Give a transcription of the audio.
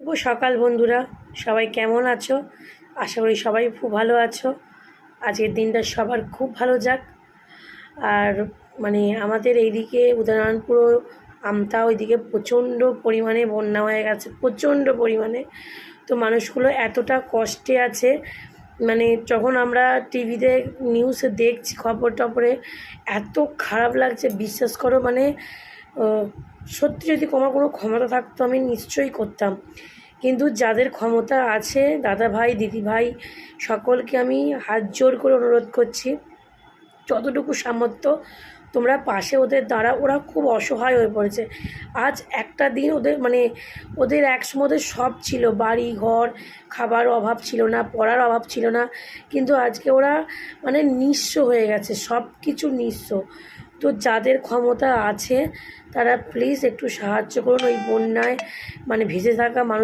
শুভ সকাল বন্ধুরা, সবাই কেমন আছো? আশা করি সবাই খুব ভালো আছো। আজকের দিনটা সবার খুব ভালো যাক। আর আমাদের এইদিকে উদয়নারায়ণপুর আমতা ওইদিকে প্রচণ্ড পরিমাণে বন্যা হয়ে গেছে, প্রচণ্ড পরিমাণে। তো মানুষগুলো এতটা কষ্টে আছে, যখন আমরা টিভিতে নিউজে দেখছি খবর টপরে, এত খারাপ লাগছে বিশ্বাস করো। সত্যি যদি আমার কোনো ক্ষমতা থাকতো আমি নিশ্চয়ই করতাম, কিন্তু যাদের ক্ষমতা আছে দাদা ভাই দিদি ভাই সকলকে আমি হাত জোর করে অনুরোধ করছি, যতটুকু সামর্থ্য তোমরা পাশে ওদের দাঁড়া। ওরা খুব অসহায় হয়ে পড়েছে। আজ একটা দিন ওদের একসময় ওদের সব ছিল, বাড়ি ঘর, খাবার অভাব ছিল না, পড়ার অভাব ছিল না, কিন্তু আজকে ওরা নিঃস্ব হয়ে গেছে, সব কিছু নিঃস্ব। তো যাদের ক্ষমতা আছে তারা প্লিজ একটু সাহায্য করুন ওই বন্যায় ভেসে থাকা মানুষ